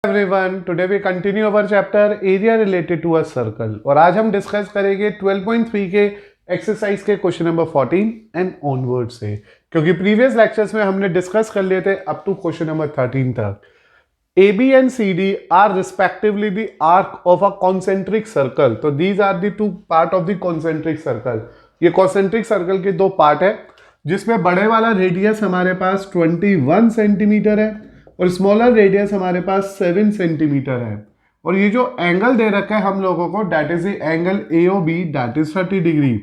Everyone, today we continue our chapter area related to a circle और आज हम discuss करेंगे 12.3 के एक्सरसाइज के क्वेश्चन नंबर 14 एंड ऑनवर्ड से, क्योंकि प्रीवियस लेक्चर्स में हमने डिस्कस कर लिए थे अप टू क्वेश्चन नंबर 13 तक। AB and CD are respectively the arc of a concentric circle. तो these are the two part of the concentric circle. ये concentric circle के दो पार्ट है, जिसमें बड़े वाला रेडियस हमारे पास 21 सेंटीमीटर है और स्मॉलर रेडियस हमारे पास 7 सेंटीमीटर है। और ये जो एंगल दे रखा है हम लोगों को, that is the angle AOB, that is 30 degree.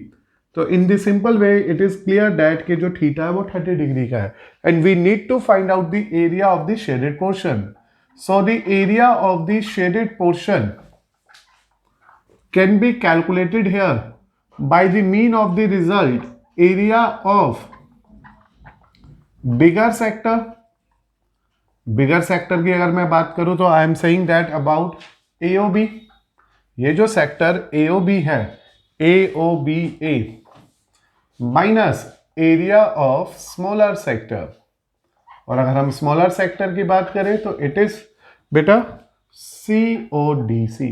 तो in the simple way it is clear that कि जो थीटा है वो 30 डिग्री का है and we need to find out the area of the shaded portion. So the area of the shaded portion can be calculated here by the mean of the result area of bigger sector. Bigger sector की अगर मैं बात करूं तो I am saying that about AOB, ये जो sector AOB है, AOBA minus area of smaller sector. और अगर हम स्मॉलर सेक्टर की बात करें तो इट इज बेटा CODC।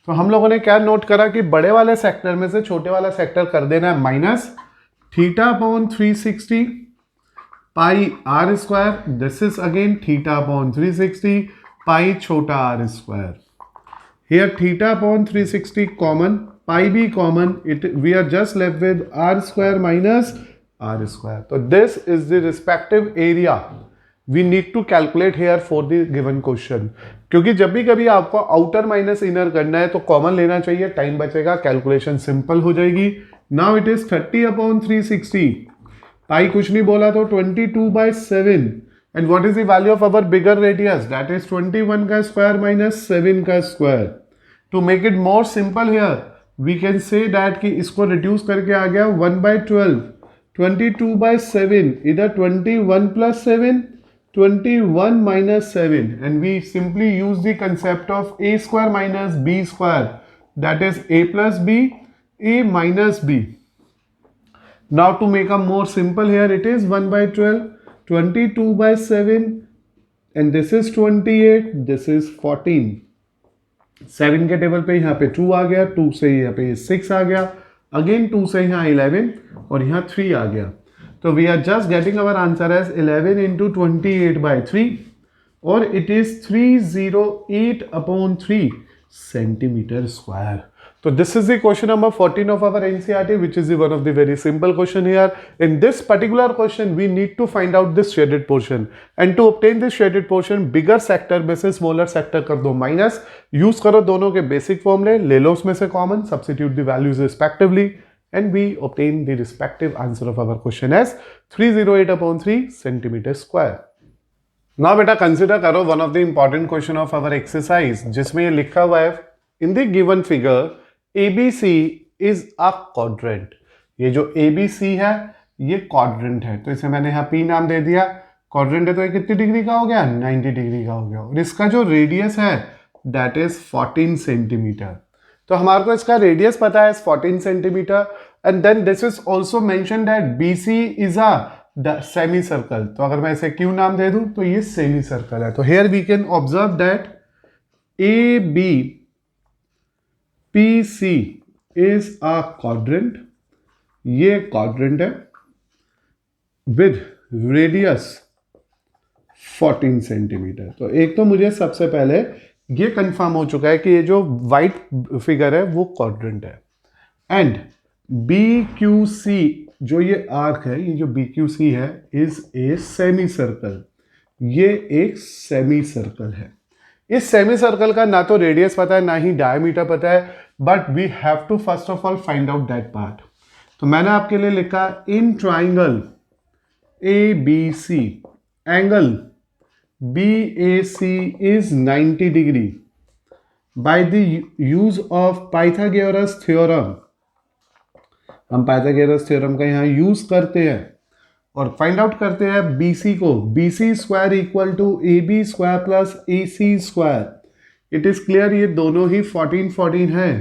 तो हम लोगों ने क्या नोट करा कि बड़े वाले सेक्टर में से छोटे वाला सेक्टर कर देना है minus theta upon 360 pi are square. This is again theta upon 360 pi छोटा R square. Here theta upon 360 common, pi भी common, it we are just left with R square minus R square. तो this is the respective area we need to calculate here for the given question. क्योंकि जब भी कभी आपको outer minus inner करना है तो कॉमन लेना चाहिए, टाइम बचेगा, कैलकुलेशन सिंपल हो जाएगी। Now it is 30 upon 360, pi कुछ नहीं बोला तो 22/7 and what is the value of our bigger radius, that is 21 का स्क्वायर माइनस 7 का square. To make it more simple here we can say that कि इसको रिड्यूस करके आ गया 1/12, 22/7, इधर 21 plus 7, 21 minus 7, and we simply use the concept of a square minus b square, that is a plus b, a minus b. Now to make a more simple here, it is 1/12, 22/7, and this is 28, this is 14. 7 के table पे यहाँ पे 2 आ गया, 2 से यहाँ पे 6 आ गया, again 2 से यहाँ 11 और यहाँ 3 आ गया। तो we are just getting our answer as 11 into 28/3 और it is 308 upon 3 centimetre square. तो this is the question number 14 of our NCERT, which is one of the very simple question here. In this particular question, we need to find out this shaded portion, and to obtain this shaded portion, bigger sector में से smaller sector कर दो minus, use करो दोनों के basic फॉर्मूले, ले लो उसमें से common, substitute the values respectively and we obtain the respective answer of our question as 308 upon 3 centimeter square. Now बेटा consider करो one of the important question of our exercise, जिसमें ये लिखा हुआ है in the given figure ABC is a quadrant। ये जो ABC है ये quadrant है, तो इसे मैंने यहाँ P नाम दे दिया। quadrant है तो ये कितनी डिग्री का हो गया, 90 डिग्री का हो गया। और इसका जो रेडियस है that is 14 सेंटीमीटर। तो हमारे को इसका रेडियस पता है 14 centimetre and then this is also mention that BC is a semi circle. तो अगर मैं इसे Q नाम दे दूं तो ये सेमी सर्कल है। तो here we can observe that ABPC is a quadrant, ये क्वाड्रेंट है विद रेडियस 14 सेंटीमीटर। तो एक तो मुझे सबसे पहले ये कंफर्म हो चुका है कि ये जो वाइट फिगर है वो क्वाड्रेंट है एंड BQC जो ये आर्क है, ये जो BQC है इज ए सेमी सर्कल, ये एक सेमी सर्कल है। इस सेमी सर्कल का ना तो रेडियस पता है ना ही डायमीटर पता है, but we have to first of all find out that part. तो मैंने आपके लिए लिखा in triangle ABC angle BAC is 90 degree by the use of Pythagoras theorem। हम Pythagoras theorem का यहाँ यूज करते हैं और फाइंड आउट करते हैं BC को, BC square equal to AB square plus AC square. It is clear ये दोनों ही 14 है,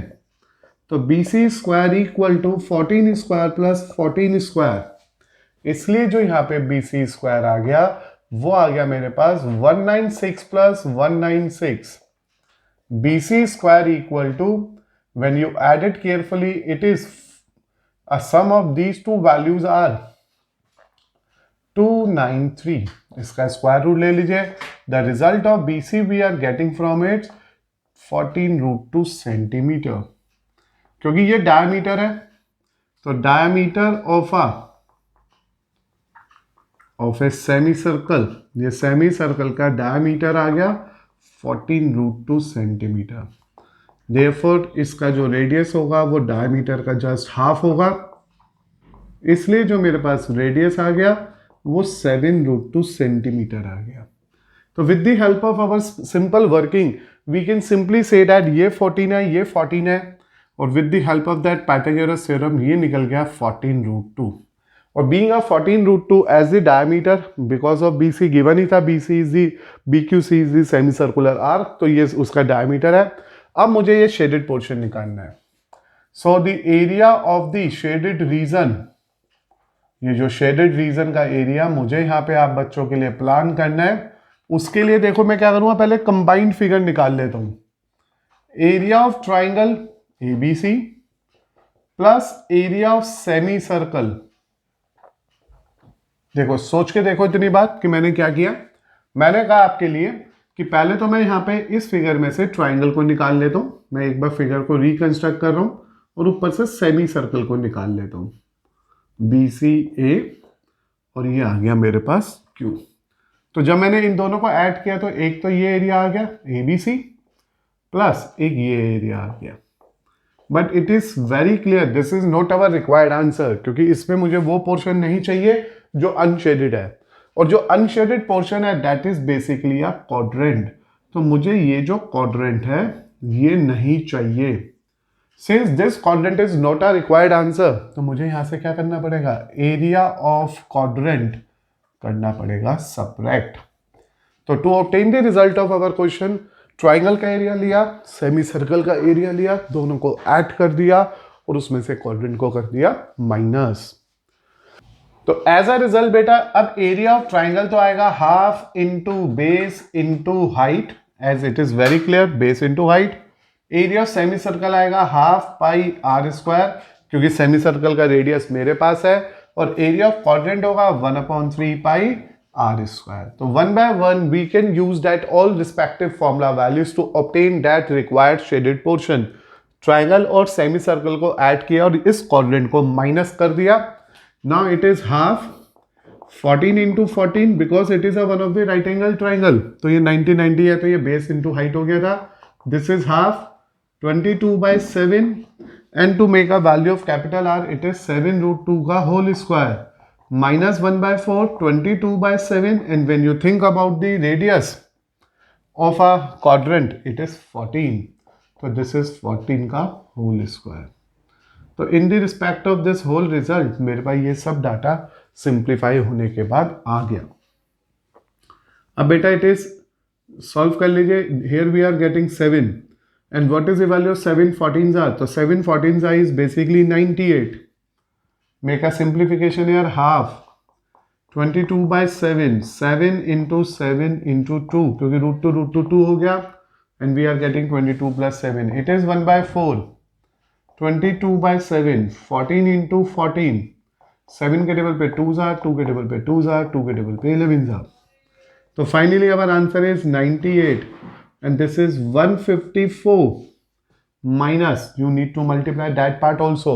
तो BC square equal to 14 square plus 14 square. इसलिए जो यहाँ पे BC स्क्वायर आ गया वो आ गया मेरे पास 196 plus 196 BC square equal to, when you add it carefully it is a sum of these two values are 293. इसका स्क्वायर रूट ले लीजिए. The result of BC we are getting from it 14√2 centimetre. क्योंकि ये diameter है तो diameter of a semi circle, ये semi circle का diameter आ गया 14√2 सेंटीमीटर. देयरफॉर इसका जो रेडियस होगा वो डायमीटर का जस्ट हाफ होगा, इसलिए जो मेरे पास रेडियस आ गया वो 7√2 सेंटीमीटर आ गया. तो with the help of our simple working we can simply say that ये 14 है, ये 14 है, और with the help of that Pythagoras theorem ये निकल गया 14√2. और being a 14√2 as the diameter because of BC given ही था, BQC is the semi circular arc, तो ये उसका डायमीटर है. अब मुझे ये शेडेड पोर्शन निकालना है. So the area of the shaded reason, ये जो शेडेड रीजन का एरिया मुझे यहाँ पे आप बच्चों के लिए प्लान करना है, उसके लिए देखो मैं क्या करूँगा, पहले कंबाइंड फिगर निकाल लेता हूँ. Area of triangle ABC plus area of semi circle. देखो सोच के देखो इतनी बात कि मैंने क्या किया. मैंने कहा आपके लिए कि पहले तो मैं यहाँ पे इस फिगर में से ट्राइंगल को निकाल लेता हूँ. मैं एक बार फिगर को रिकंस्ट्रक्ट कर रहा हूँ और ऊपर से सेमी सर्कल को निकाल लेता हूँ. BCA और ये आ गया मेरे पास Q. तो जब मैंने इन दोनों को ऐड किया तो एक तो ये एरिया आ गया ABC प्लस एक ये एरिया आ गया. But it is very clear this is not our required answer, क्योंकि इसमें मुझे वो पोर्शन नहीं चाहिए जो अनशेडेड है, और जो अनशेडेड पोर्शन है that is basically a quadrant. तो मुझे ये जो क्वाड्रेंट है ये नहीं चाहिए. Since this quadrant is not a required answer, तो मुझे यहां से क्या करना पड़ेगा, एरिया ऑफ क्वाड्रेंट करना पड़ेगा सबट्रैक्ट. तो to obtain the result of our question, triangle का एरिया लिया, सेमी सर्कल का एरिया लिया, दोनों को ऐड कर दिया और उसमें से क्वाड्रेंट को कर दिया माइनस. तो एज अ रिजल्ट बेटा अब एरिया ऑफ ट्राइंगल तो आएगा half into base into height, as it is very clear, base into height. Area of semi circle आएगा हाफ पाई R स्क्वायर, क्योंकि सेमी सर्कल का रेडियस मेरे पास है, और एरिया ऑफ क्वाड्रेंट होगा 1/3 पाई R स्क्वायर. तो 1/1 we can use that all respective formula values to obtain that required shaded portion. Triangle और सेमी सर्कल को ऐड किया और इस क्वाड्रेंट को माइनस कर दिया. Now it is half 14 into 14 because it is a one of the right angle triangle. तो ये 90 है, तो ये बेस इंटू हाइट हो गया था. This is half 22/7 and to make a value of capital R it is 7√2 का whole square minus 1/4 22/7, and when you think about the radius of a quadrant it is 14, so this is 14 का whole square. तो in the respect of this whole result मेरे पास ये सब data simplify होने के बाद आ गया. अब बेटा इट इज सॉल्व कर लीजिए. here we are getting 7 and what is the value of 7 14s are, तो 7 14s are is basically 98. Make a simplification here, half 22/7, 7 into 7 into 2, क्योंकि √2 हो गया, and we are getting 22 plus 7. It is 1/4. 22/7, 14 into 14. 7 के table पे 2s are, 2 के table पे 2s are, 2 के table पे 11s are. तो finally our answer is 98, and this is 154 minus, you need to multiply that part also.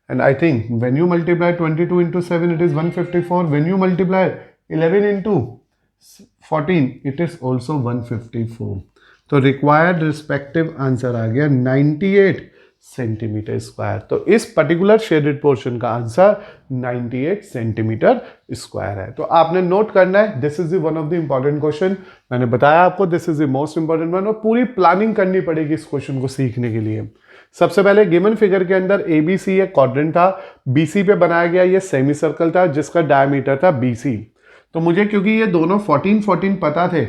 And I think when you multiply 22 into 7 it is 154. When you multiply 11 into 14 it is also 154. तो required respective answer आ गया 98 centimetre square. तो इस particular shaded portion का answer 98 centimetre square है. तो आपने note करना है, this is one of the important question. मैंने बताया आपको this is the most important one, और पूरी प्लानिंग करनी पड़ेगी इस क्वेश्चन को सीखने के लिए. सबसे पहले गिवन फिगर के अंदर ABC एक क्वाड्रेंट था, BC पे बनाया गया ये सेमी सर्कल था जिसका डायमीटर था BC. तो मुझे क्योंकि ये दोनों 14 14 पता थे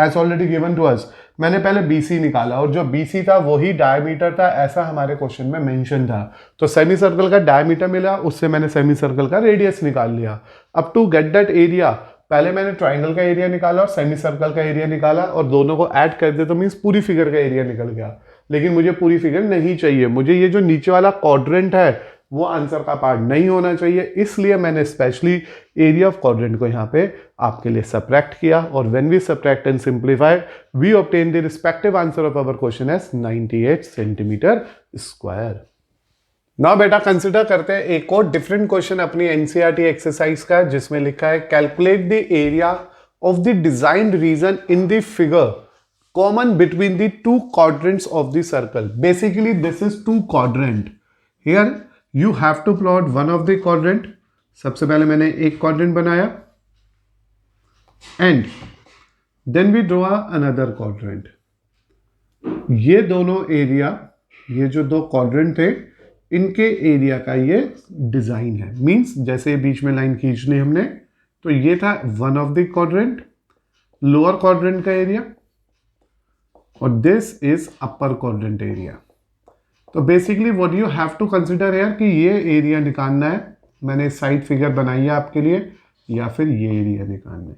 as already given to us, मैंने पहले BC निकाला, और जो BC था वही डायमीटर था ऐसा हमारे क्वेश्चन में मेंशन था. तो सेमी सर्कल का डायमीटर मिला, उससे मैंने सेमी सर्कल का रेडियस निकाल लिया. अब टू गेट दैट एरिया पहले मैंने ट्राइंगल का एरिया निकाला और सेमी सर्कल का एरिया निकाला और दोनों को ऐड कर दे तो मीन्स पूरी फिगर का एरिया निकल गया। लेकिन मुझे पूरी फिगर नहीं चाहिए, मुझे ये जो नीचे वाला क्वाड्रेंट है वो आंसर का पार्ट नहीं होना चाहिए, इसलिए मैंने स्पेशली एरिया ऑफ क्वाड्रेंट को यहाँ पे आपके लिए सब्ट्रैक्ट किया। और when we subtract and simplify we obtain the respective answer of our question as 98 centimetre square. Now बेटा कंसिडर करते हैं एक और डिफरेंट क्वेश्चन अपनी एनसीईआरटी एक्सरसाइज का, जिसमें लिखा है calculate the area of the designed region in the figure common between the two quadrants of the circle. Basically this is two quadrant, here you have to plot one of the quadrant। सबसे पहले मैंने एक quadrant बनाया and then we draw another quadrant। ये दोनों area, ये जो दो quadrant थे इनके एरिया का ये डिजाइन है। मींस जैसे बीच में लाइन खींच ली हमने तो ये था one of the quadrant, lower quadrant का एरिया, और this is upper quadrant area. तो basically what you have to consider है कि ये एरिया निकालना है, मैंने साइड फिगर बनाई है आपके लिए, या फिर ये एरिया निकालना है।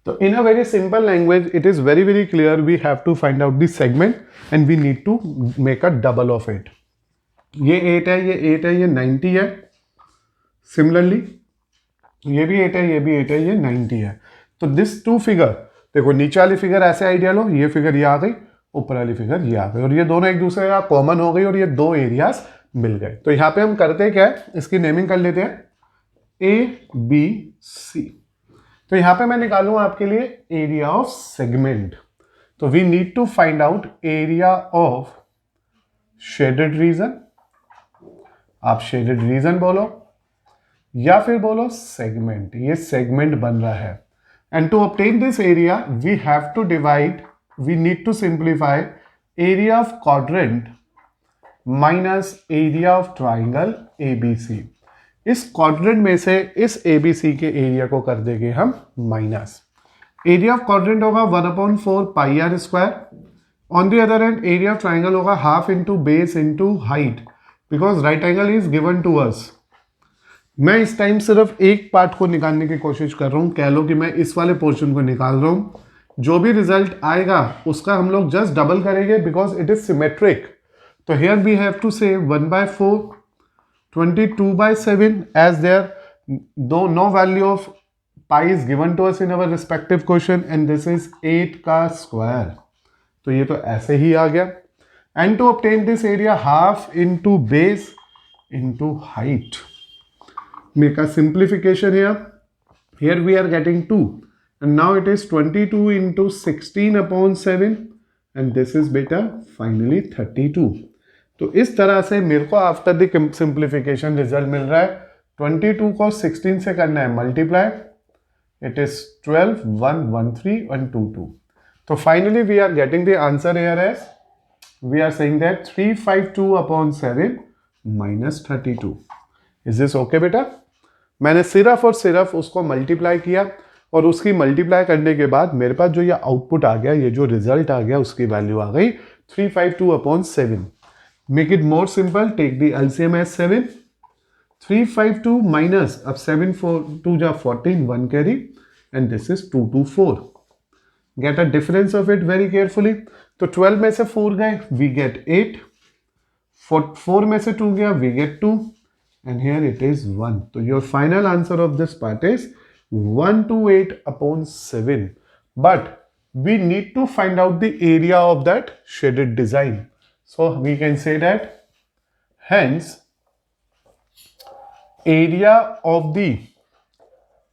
तो in a very simple language it is very very clear, we have to find out this segment and we need to make a double of it. ये 8 है, ये 8 है, ये 90 है। सिमिलरली ये भी 8 है, ये भी 8 है, ये 90 है। तो दिस टू फिगर, देखो नीचे वाली फिगर ऐसे आइडिया लो, ये फिगर ये आ गई, ऊपर वाली फिगर ये आ गई, और ये दोनों एक दूसरे का कॉमन हो गई और ये दो एरियाज मिल गए। तो यहाँ पे हम करते क्या है, इसकी नेमिंग कर लेते हैं ABC। तो यहाँ पे मैं निकालूँ आपके लिए एरिया ऑफ सेगमेंट। तो we need to find out area of shaded region. आप शेडेड रीजन बोलो या फिर बोलो सेगमेंट, ये सेगमेंट बन रहा है। And to obtain this area we have to divide, we need to simplify area of quadrant minus area of triangle ABC। इस quadrant में से इस ABC के एरिया को कर देंगे हम माइनस। एरिया ऑफ क्वाड्रेंट होगा 1/4 pi are square. On the other end area of triangle होगा half into base into height, because right angle is given to us. मैं इस टाइम सिर्फ एक पार्ट को निकालने की कोशिश कर रहा हूं, कह लो कि मैं इस वाले पोर्शन को निकाल रहा हूं। जो भी रिजल्ट आएगा उसका हम लोग जस्ट डबल करेंगे बिकॉज इट इज सिमेट्रिक। तो here we have to say 1/4 22/7 as there though no value of pi is given to us in our respective question and this is 8 का स्क्वायर। तो ये तो ऐसे ही आ गया। And to obtain this area half into base into height. Make a simplification here we are getting 2 and now it is 22 into 16/7 and this is beta finally 32। तो इस तरह से मेरे को आफ्टर द सिंप्लीफिकेशन रिजल्ट मिल रहा है 22 को 16 से करना है मल्टीप्लाई, इट इज 12 1 1 3 1 2 2। तो finally we are getting the answer here as we are saying that 352/7 minus 32। Is this okay बेटा? मैंने सिर्फ और सिर्फ उसको मल्टीप्लाई किया और उसकी मल्टीप्लाई करने के बाद मेरे पास जो ये आउटपुट आ गया, ये जो रिजल्ट आ गया, उसकी वैल्यू आ गई 352/7। Make it more simple, take the LCM as 7। 352 minus, अब 7 4 2 जा 14, 1 carry and this is 224। Get a difference of it very carefully. तो 12 में से 4 गए, वी गेट 8। 4 में से 2 गया, we get 2 and here it is 1। तो your final answer of this part is 128/7, but we need to find out the area of that shaded design. So we can say that hence area of the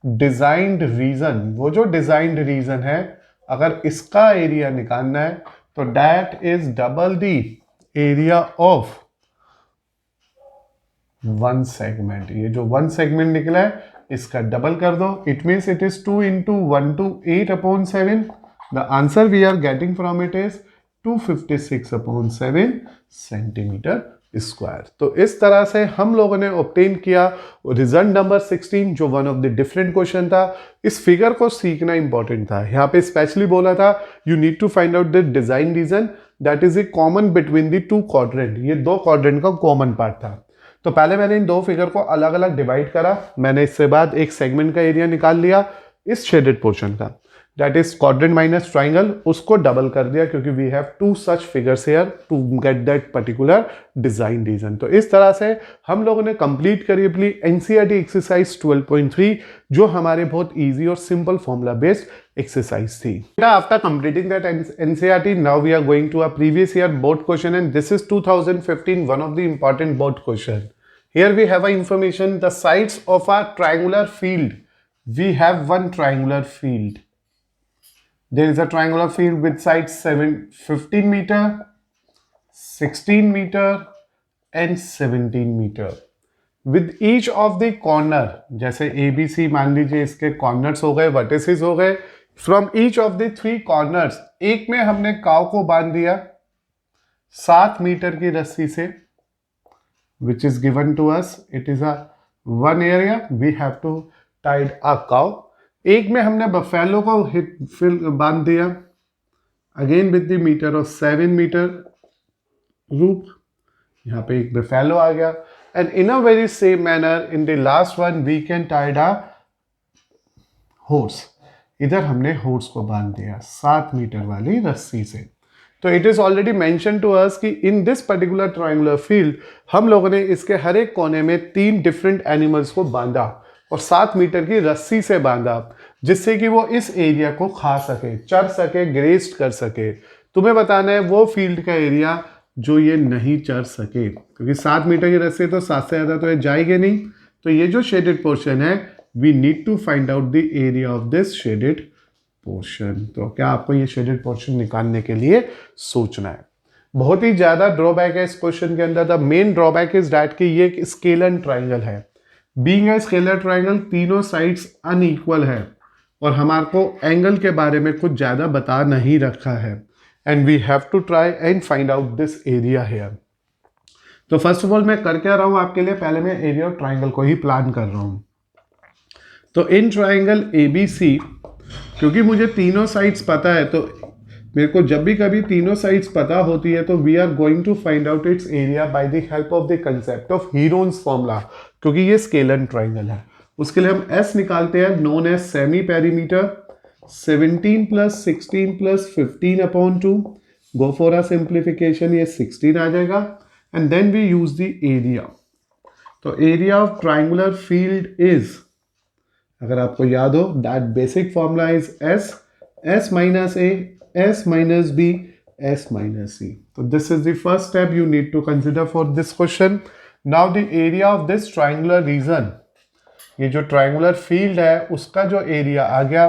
designed region, वो जो designed region है, अगर इसका area निकालना है तो that is double the area of one segment। ये जो one segment निकला है इसका डबल कर दो, it means it is 2 into 128/7। The answer we are getting from it is 256/7 centimetre square. तो इस तरह से हम लोगों ने ऑब्टेन किया रिजल्ट नंबर 16, जो one of the different question था। इस फिगर को सीखना इंपॉर्टेंट था। यहाँ पे स्पेशली बोला था you need to find out the design region that is a common between the two quadrant. ये दो क्वाड्रेंट का कॉमन पार्ट था। तो पहले मैंने इन दो फिगर को अलग अलग डिवाइड करा, मैंने इससे बाद एक सेगमेंट का एरिया निकाल लिया इस शेडेड पोर्शन का, that is quadrant minus triangle, उसको डबल कर दिया क्योंकि we have two such figures here to get that particular design region. तो इस तरह से हम लोगों ने कंप्लीट करी अपनी एनसीईआरटी एक्सरसाइज 12.3, जो हमारे बहुत इजी और सिंपल फॉर्मूला बेस्ड एक्सरसाइज थी। After completing that NCERT, now we are going to a previous year board question and this is 2015, one of the important board question. Here we have a information, the sides of a triangular field. We have one triangular field. There is a triangular field with sides 15 meter, 16 meter and 17 meter. With each of the corner, जैसे ABC मान लीजिए इसके corners हो गए, vertices हो गए, from each of the three corners, एक में हमने काव को बांध दिया 7 मीटर की रस्सी से, which is given to us, it is a one area, we have to tied a cow. एक में हमने बफेलो को बांध दिया again with the metre of 7 metre rope, यहाँ पे एक बफेलो आ गया, and in a very same manner in the last one we can tied a horse, इधर हमने हॉर्स को बांध दिया 7 मीटर वाली रस्सी से। तो it is already mention to us कि in this particular triangular field हम लोगों ने इसके हर एक कोने में 3 डिफरेंट एनिमल्स को बांधा और 7 मीटर की रस्सी से बांधा, जिससे कि वो इस एरिया को खा सके, चर सके, ग्रेस्ट कर सके। तुम्हें बताना है वो फील्ड का एरिया जो ये नहीं चर सके, क्योंकि 7 मीटर की रस्सी तो 7 से ज़्यादा तो ये जाएंगे नहीं। तो ये जो शेडेड पोर्शन है, we need to find out the area of this shaded portion. तो क्या आपको ये शेडेड पोर्शन निकालने के लिए सोचना है। बहुत ही ज्यादा ड्रॉबैक है इस क्वेश्चन के अंदर। The main drawback is that कि ये एक स्केलर ट्राइंगल है। बीइंग ए स्केलर ट्राइंगल, तीनों साइड्स अनइक्वल है और हमारे को एंगल के बारे में कुछ ज्यादा बता नहीं रखा है, and we have to try and find out this area here. तो फर्स्ट ऑफ ऑल मैं कर क्या रहा हूं आपके लिए, पहले मैं एरिया ऑफ ट्राइंगल को ही प्लान कर रहा हूं। तो इन ट्राइंगल ABC, क्योंकि मुझे तीनों साइड्स पता है, तो मेरे को जब भी कभी तीनों साइड्स पता होती है तो we are going to find out its area by the help of the concept of Heron's formula, क्योंकि ये स्केलर ट्राइंगल है। उसके लिए हम S निकालते हैं, known as semi perimeter, 17 plus 16 plus 15 upon 2, go for a simplification, ये 16 आ जाएगा, and then we use the area. तो area of triangular field is, अगर आपको याद हो, that basic formula is S minus A, S minus B, S minus C। तो this is the first step you need to consider for this question. Now the area of this triangular reason, ये जो triangular field है उसका जो area आ गया,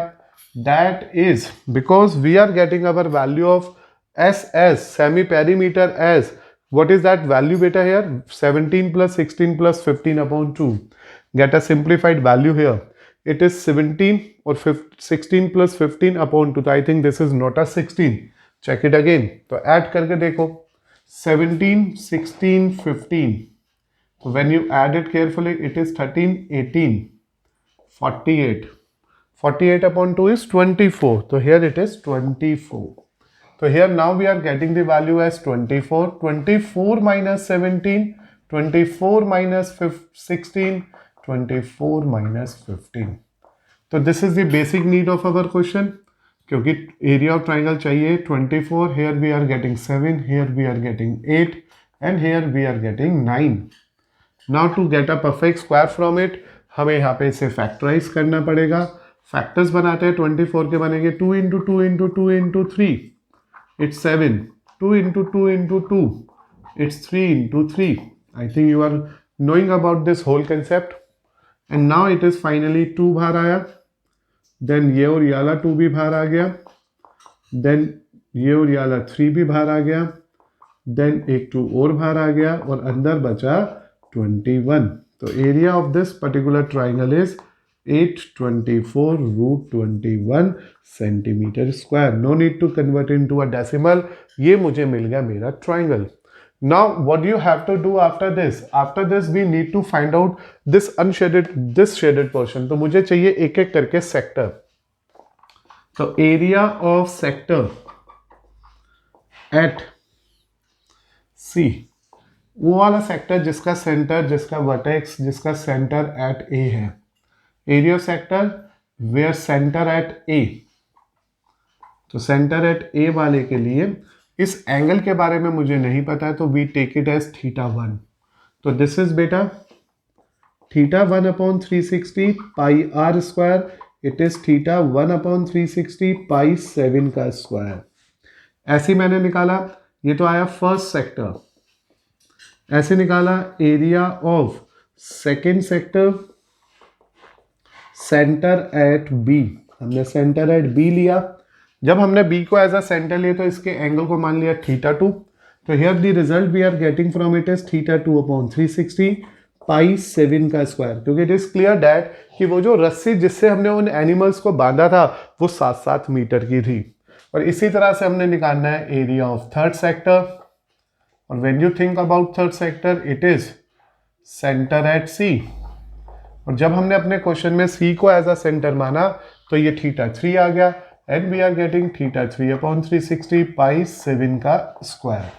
that is, because we are getting our value of SS, semi perimeter S, what is that value beta here? 17 plus 16 plus 15 upon 2. Get a simplified value here. It is 17 or 16 plus 15 upon 2. I think this is not a 16. Check it again. तो add करके देखो, 17, 16, 15. So when you add it carefully, it is 13, 18, 48. 48 upon 2 is 24. So here it is 24. So here now we are getting the value as 24. 24 minus 17, 24 minus 16, 24 minus 15. तो this is the basic need of our question. क्योंकि area of triangle चाहिए 24, here we are getting 7, here we are getting 8, and here we are getting 9. Now to get a perfect square from it, हमें यहाँ पे इसे factorize करना पड़ेगा। Factors बनाते हैं, 24 के बनेंगे 2 into 2 into 2 into 3. It's 7. 2 into 2 into 2. It's 3 into 3. I think you are knowing about this whole concept. And now it is finally 2 बाहर आया. Then ये और ये वाला 2 भी बाहर आ गया. Then ये और ये वाला 3 भी बाहर आ गया. Then एक 2 और बाहर आ गया और अंदर बचा 21. तो area of this particular triangle is 824 root 21 centimetre square. No need to convert into a decimal. ये मुझे मिल गया मेरा triangle. Now what you have to do after this? After this we need to find out this shaded portion. तो मुझे चाहिए एक एक करके सेक्टर. तो area of sector at C वो वाला सेक्टर जिसका वर्टेक्स जिसका सेंटर एट ए है, area of sector where centre at A. तो सेंटर एट ए वाले के लिए इस एंगल के बारे में मुझे नहीं पता है, तो वी टेक इट एज θ1। तो दिस इज बेटा θ1/360 pi are square, it is θ1/360 पाई 7 का स्क्वायर। ऐसे मैंने निकाला, ये तो आया फर्स्ट सेक्टर। ऐसे निकाला area of second sector, centre at B. हमने सेंटर एट बी लिया। जब हमने बी को एज अ सेंटर लिया तो इसके एंगल को मान लिया θ2। तो here the result we are getting from it is θ2/360 pi 7 का स्क्वायर, क्योंकि इट इज क्लियर डैट कि वो जो रस्सी जिससे हमने उन एनिमल्स को बांधा था वो 7-7 मीटर की थी। और इसी तरह से हमने निकालना है एरिया ऑफ थर्ड सेक्टर। और when you think about third sector it is centre at C. और जब हमने अपने क्वेश्चन में सी को एज अ सेंटर माना तो ये θ3 आ गया, एंड वी आर गेटिंग θ3/360 पाई 7 का स्क्वायर।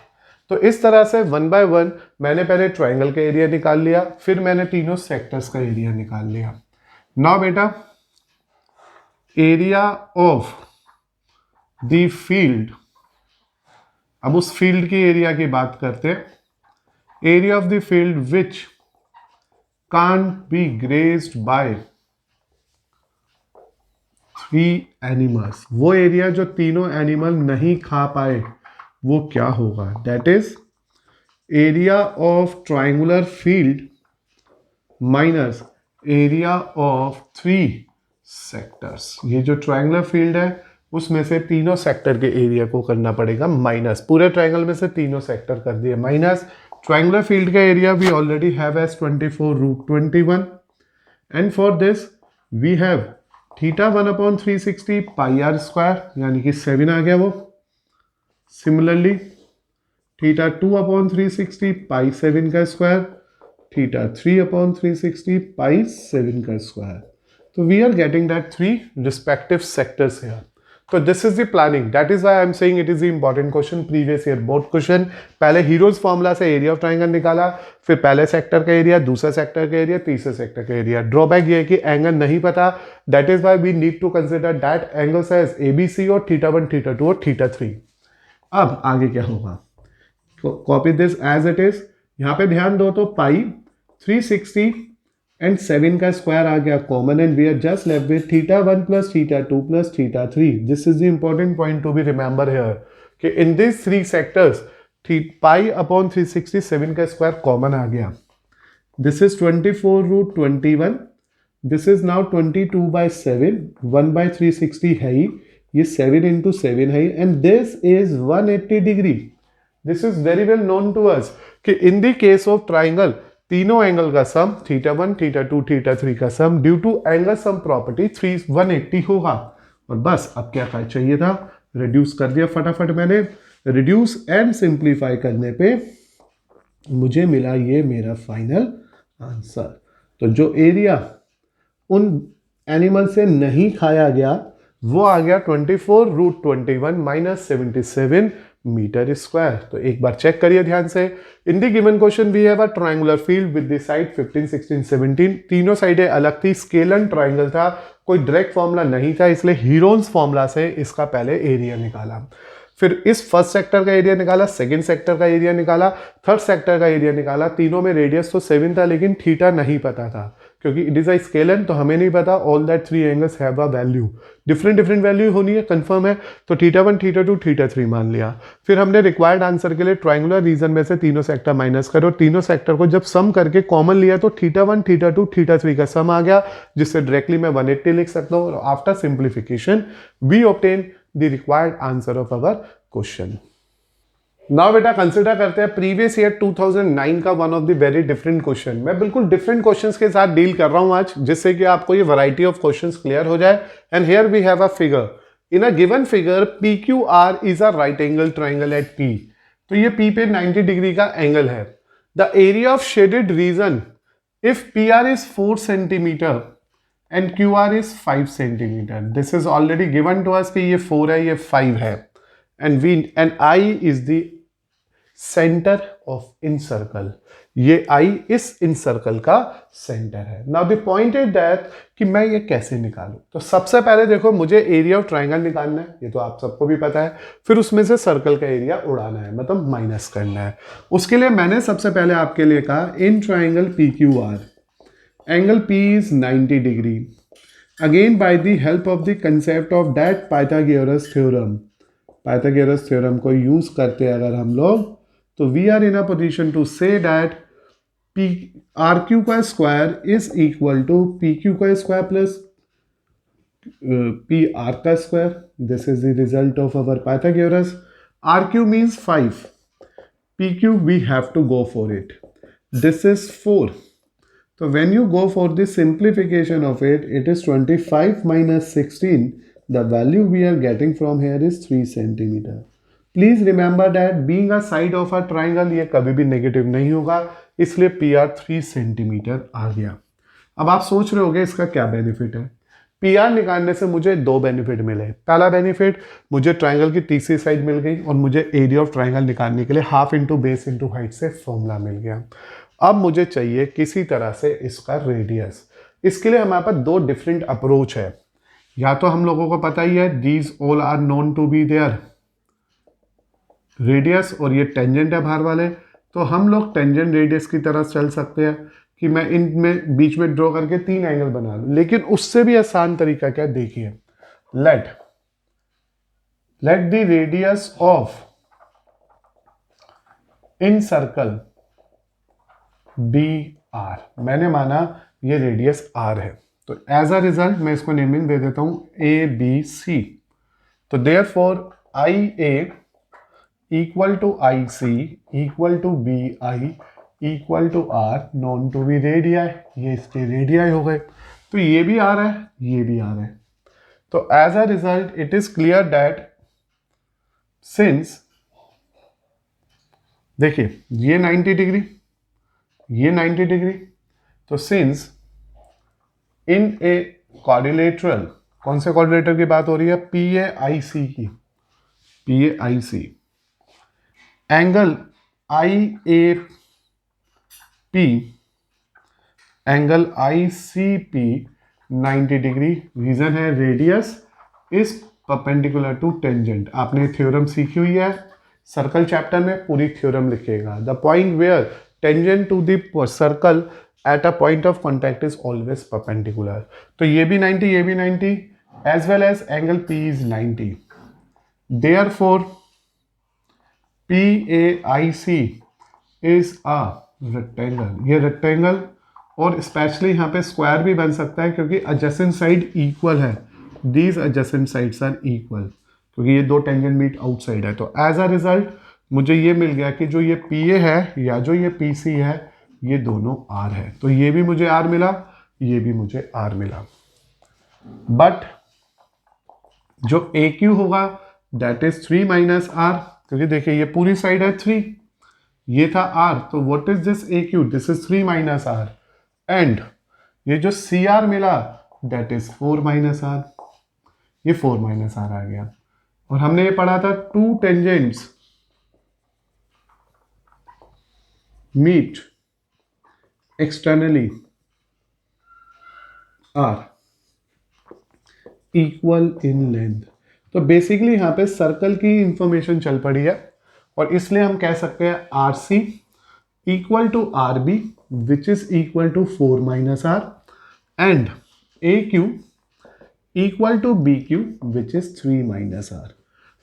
तो इस तरह से 1 बाय 1 मैंने पहले ट्राइंगल का एरिया निकाल लिया, फिर मैंने तीनों सेक्टर्स का एरिया निकाल लिया। नाउ बेटा एरिया ऑफ द फील्ड, अब उस फील्ड की एरिया की बात करते हैं। Area of the field which can't be grazed by 3 animals, वो एरिया जो तीनों एनिमल नहीं खा पाए वो क्या होगा? That is area of triangular field minus area of 3 sectors. ये जो ट्राइंगुलर फील्ड है उसमें से तीनों सेक्टर के एरिया को करना पड़ेगा माइनस। पूरे ट्राइंगल में से तीनों सेक्टर कर दिए माइनस। ट्राइंगुलर फील्ड का area we already have as 24√21 and for this we have θ1/360 pi are square, यानी कि 7 आ गया वो। सिमिलरली θ2/360 पाई 7 का स्क्वायर, θ3/360 पाई 7 का स्क्वायर। तो we are getting that 3 respective sectors here. तो this is the planning, that is why I am saying it is the important question, previous year board question. पहले हीरोज फॉर्मूला से area of triangle निकाला, फिर पहले sector का area, दूसरा sector का area, तीसरे सेक्टर का एरिया। ड्रॉबैक ये है कि एंगल नहीं पता, that is why we need to consider that angles as ABC और θ1, θ2 और θ3। अब आगे क्या होगा? Copy this as it is. यहां पे ध्यान दो तो पाई 360 एंड 7 का स्क्वायर आ गया common, and we are just left with θ1 plus θ2 plus θ3। This is the important point to be remember here कि इन दिस 3 सेक्टर्स पाई/360 7 का स्क्वायर कॉमन आ गया। This is 24√21, this is now 22/7, 1/360 है ही, ये 7 into 7 है, and this is 180 degree. This is very well known to us कि in the case of triangle तीनों एंगल का सम θ1, θ2, θ3 का sum due to angle sum property 180 होगा। और बस अब क्या चाहिए था? रिड्यूस कर दिया फटाफट मैंने। रिड्यूस एंड सिंप्लीफाई करने पे मुझे मिला ये मेरा फाइनल आंसर। तो जो एरिया उन एनिमल से नहीं खाया गया वो आ गया 24√21 माइनस 77 मीटर स्क्वायर। तो एक बार चेक करिए ध्यान से। In the given question we have a triangular field with the side 15, 16, 17। तीनों साइडें अलग थी, स्केलन ट्रायंगल था, कोई डायरेक्ट फॉर्मूला नहीं था, इसलिए हीरोन्स फॉर्मूला से इसका पहले एरिया निकाला। फिर इस फर्स्ट सेक्टर का एरिया निकाला, सेकंड सेक्टर का एरिया निकाला, थर्ड सेक्टर का एरिया निकाला। तीनों में रेडियस तो 7 था लेकिन थीटा नहीं पता था क्योंकि इट इज अ स्केलन, तो हमें नहीं पता। All that 3 angles have a value, different value होनी है, कंफर्म है। तो θ1, θ2, θ3 मान लिया। फिर हमने रिक्वायर्ड आंसर के लिए ट्रायंगुलर रीजन में से तीनों सेक्टर माइनस करो। तीनों सेक्टर को जब सम करके कॉमन लिया तो θ1, θ2, θ3 का सम आ गया, जिससे डायरेक्टली मैं 180 लिख सकता हूँ। After simplification we obtain the required answer of our question. Now बेटा कंसिडर करते हैं प्रीवियस ईयर 2009 का one of the very different question. मैं बिल्कुल डिफरेंट क्वेश्चंस के साथ डील कर रहा हूं आज, जिससे कि आपको ये वैरायटी ऑफ क्वेश्चंस क्लियर हो जाए। And here we have a figure. In a given figure PQR is a right angle triangle at P। तो ये P पे 90 डिग्री का एंगल है। The area of shaded region if PR is 4 centimetre and QR is 5 centimetre. This is already given to us कि ये 4 है, ये 5 है, and I is the centre of incircle, ये आई इस इन सर्कल का centre है। Now the point is that कि मैं ये कैसे निकालूं। तो सबसे पहले देखो मुझे एरिया ऑफ ट्राइंगल निकालना है, ये तो आप सबको भी पता है। फिर उसमें से सर्कल का एरिया उड़ाना है, मतलब माइनस करना है। उसके लिए मैंने सबसे पहले आपके लिए कहा in triangle P Q R angle P is 90 degree. Again by the help of the concept of that Pythagoras theorem को यूज करते हैं अगर हम लोग, तो we are in a position to say that P R Q का square is equal to P Q का square plus P R का square. This is the result of our Pythagoras. R Q means 5, P Q we have to go for it, this is 4। So when you go for the simplification of it, it is 25 minus 16. The value we are getting from here is 3 centimeter. Please remember that being a side of a triangle, ये कभी भी negative नहीं होगा, इसलिए PR 3 centimetre आ गया। अब आप सोच रहे होंगे इसका क्या बेनिफिट है। PR निकालने से मुझे दो बेनिफिट मिले। पहला बेनिफिट, मुझे ट्राइंगल की तीसरी साइड मिल गई और मुझे एरिया ऑफ ट्राइंगल निकालने के लिए half into base into height से फॉर्मूला मिल गया। अब मुझे चाहिए किसी तरह से इसका रेडियस। इसके लिए हमारे पास दो डिफरेंट अप्रोच है। या तो हम लोगों को पता ही है these all are known to be their radius, और ये टेंजेंट है बाहर वाले, तो हम लोग टेंजेंट रेडियस की तरह चल सकते हैं कि मैं इनमें बीच में ड्रॉ करके 3 एंगल बना लूं। लेकिन उससे भी आसान तरीका क्या, देखिए, let the radius of incircle be r. मैंने माना ये रेडियस आर है, तो एज अ रिजल्ट मैं इसको नेमिंग दे देता हूं ए बी सी। तो therefore I A equal to I C equal to B I equal to are known to be radii. ये इसके रेडियाई हो गए, तो ये भी आ रहा है, ये भी आ रहा है। तो as a result it is clear that since, देखिए ये 90 डिग्री, ये 90 डिग्री, तो सिंस इन ए क्वाड्रिलेटरल, कौन से क्वाड्रिलेटर की बात हो रही है, पी ए आई सी की, P A I C, angle I A P angle I C P 90 degree. Reason है radius is perpendicular to tangent. आपने थ्योरम सीखी हुई है, सर्कल चैप्टर में पूरी थ्योरम लिखिएगा। The point where tangent to the circle at a point of contact is always perpendicular. तो ये भी 90, ये भी 90, as well as angle P is 90। Therefore P A I C is a rectangle. ये rectangle, और specially यहाँ पे square भी बन सकता है क्योंकि एडजेसेंट साइड इक्वल है। These adjacent sides are equal, क्योंकि ये दो टेंजेंट मीट आउटसाइड है। तो एज अ रिजल्ट मुझे ये मिल गया कि जो ये पी ए है या जो ये पी सी है, ये दोनों आर है। तो ये भी मुझे आर मिला, ये भी मुझे आर मिला। बट जो ए क्यू होगा दैट इज 3 माइनस आर, क्योंकि देखिए ये पूरी साइड है 3, ये था आर, तो what is this A Q, this is 3 minus r. And ये जो सी आर मिला दैट इज 4 माइनस आर, ये 4 माइनस आर आ गया। और हमने ये पढ़ा था two tangents meet externally are equal in length. तो बेसिकली यहां पे सर्कल की इंफॉर्मेशन चल पड़ी है, और इसलिए हम कह सकते हैं R C equal to R B which is equal to 4 minus r, and A Q equal to B Q which is 3 minus r.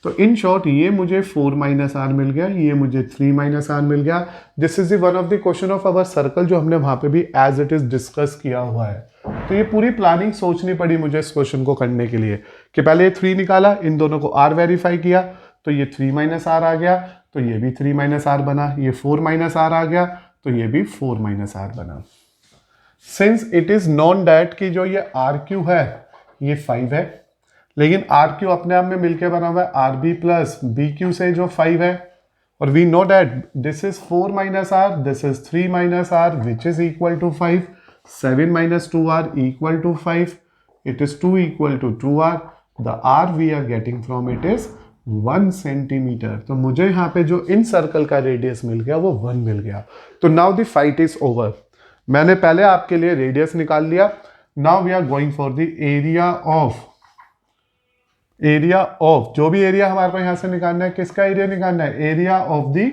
तो इन शॉर्ट ये मुझे 4 माइनस आर मिल गया, ये मुझे 3 माइनस आर मिल गया। This is one of the question of our circle जो हमने वहां पे भी एज इट इज डिस्कस किया हुआ है। तो ये पूरी प्लानिंग सोचनी पड़ी मुझे इस क्वेश्चन को करने के लिए कि पहले ये 3 निकाला, इन दोनों को आर वेरीफाई किया, तो ये 3 माइनस आर आ गया, तो ये भी 3 माइनस आर बना, ये 4 माइनस आर आ गया, तो ये भी 4 माइनस आर बना। Since it is non that कि जो ये आर क्यू है ये 5 है, लेकिन आर क्यू अपने आप में मिलकर बना हुआ है R B plus B Q से जो 5 है, और we know that this is 4 minus r, this is 3 minus r which is equal to 5, 7 minus 2r equal to 5, it is 2 equal to 2r, the r we are getting from it is 1 centimetre. तो मुझे यहाँ पे जो इन circle का radius मिल गया वो 1 मिल गया। तो now the fight is over. मैंने पहले आपके लिए रेडियस निकाल लिया। Now we are going for the area of जो भी एरिया हमारे को यहां से निकालना है, किसका एरिया निकालना है? Area of the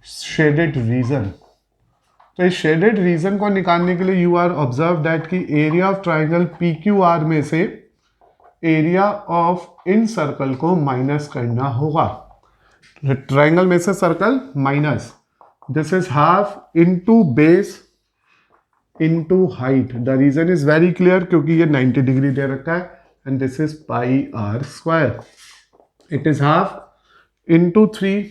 shaded region. तो इस शेडेड रीजन को निकालने के लिए यू आर ऑब्जर्व दैट कि एरिया ऑफ ट्राइंगल PQR में से एरिया ऑफ इन सर्कल को माइनस करना होगा। ट्राइंगल में से circle minus, this is half into base into height. The reason is very clear क्योंकि ये 90 डिग्री दे रखा है and this is pi are square. It is half into 3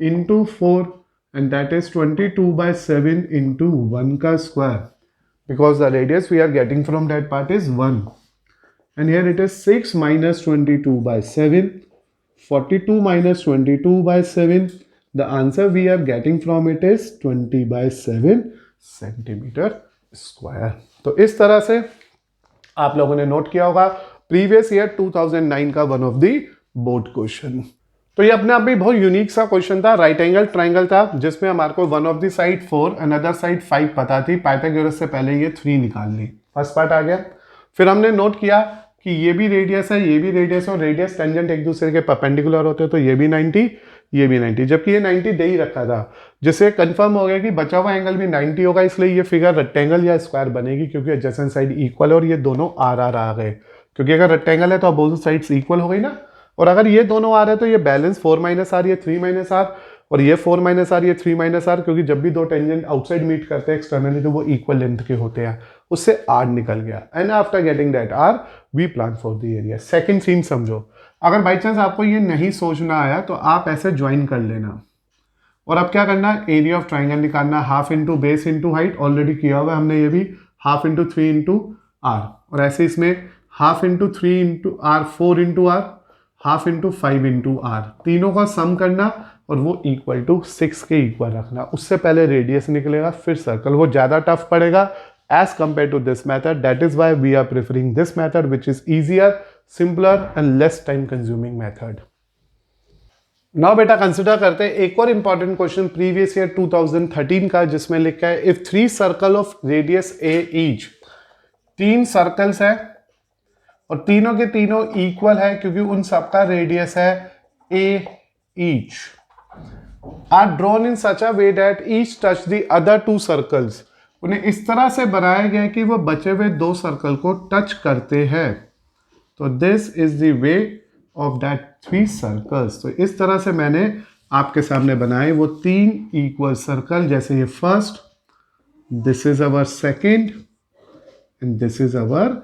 into 4 and that is 22/7 into 1 का square, because the radius we are getting from that part is 1, and here it is 6 minus 22/7, 42 minus 22/7. The answer we are getting from it is 20/7 centimeter square. तो इस तरह से आप लोगों ने note किया होगा प्रीवियस ईयर 2009 का one of the board question. तो ये अपने आप में बहुत यूनिक सा क्वेश्चन था। राइट एंगल ट्राइंगल था जिसमें हमारे को one of the side 4 another side 5 पता थी। पाइथागोरस से पहले ये 3 निकाल ली। फर्स्ट पार्ट आ गया। फिर हमने नोट किया कि ये भी रेडियस है, ये भी रेडियस है, और रेडियस टेंजेंट एक दूसरे के परपेंडिकुलर होते हैं। तो ये भी 90, ये भी 90, जबकि ये 90 दे ही रखा था, जिससे कंफर्म हो गया कि बचा हुआ एंगल भी 90 होगा। इसलिए ये फिगर रेक्टेंगल या स्क्वायर बनेगी क्योंकि एडजेसेंट साइड इक्वल है और ये दोनों आर आ गए। क्योंकि अगर रेक्टेंगल है तो अपोजिट साइड्स इक्वल हो गई ना, और अगर ये दोनों आ रहे हैं तो ये बैलेंस 4 माइनस आर, ये 3 माइनस आर, और ये 4 माइनस आर, ये 3 माइनस आर, क्योंकि जब भी दो टेंजेंट आउटसाइड मीट करते हैं एक्सटर्नली तो वो इक्वल लेंथ के होते हैं। उससे आर निकल गया and after getting that r we plan for the area. Second scene समझो। अगर बाई चांस आपको ये नहीं सोचना आया तो आप ऐसे ज्वाइन कर लेना। और अब क्या करना है? एरिया ऑफ ट्राइंगल निकालना। Half into base into height already किया हुआ है हमने, ये भी हाफ इंटू 3 इंटू आर, और ऐसे इसमें half into 3 into r, 4 into r, half into 5 into r, तीनों का सम करना और वो इक्वल टू 6 के इक्वल रखना। उससे पहले रेडियस निकलेगा फिर सर्कल, वो ज़्यादा टफ पड़ेगा as compare to this method. That is why we are preferring this method which is easier, simpler and less time consuming method. Now बेटा कंसिडर करते हैं एक और इंपॉर्टेंट क्वेश्चन प्रीवियस ईयर 2013 का, जिसमें लिखा है if 3 circle of radius A each, 3 circles है और तीनों के तीनों इक्वल है क्योंकि उन सबका रेडियस है A each, are drawn in such a way that each touch the other 2 circles. उन्हें इस तरह से बनाया गया है कि वो बचे हुए 2 सर्कल को टच करते हैं। तो this is the way of that 3 circles. तो इस तरह से मैंने आपके सामने बनाए वो 3 इक्वल सर्कल। जैसे ये first, this is our second and this is our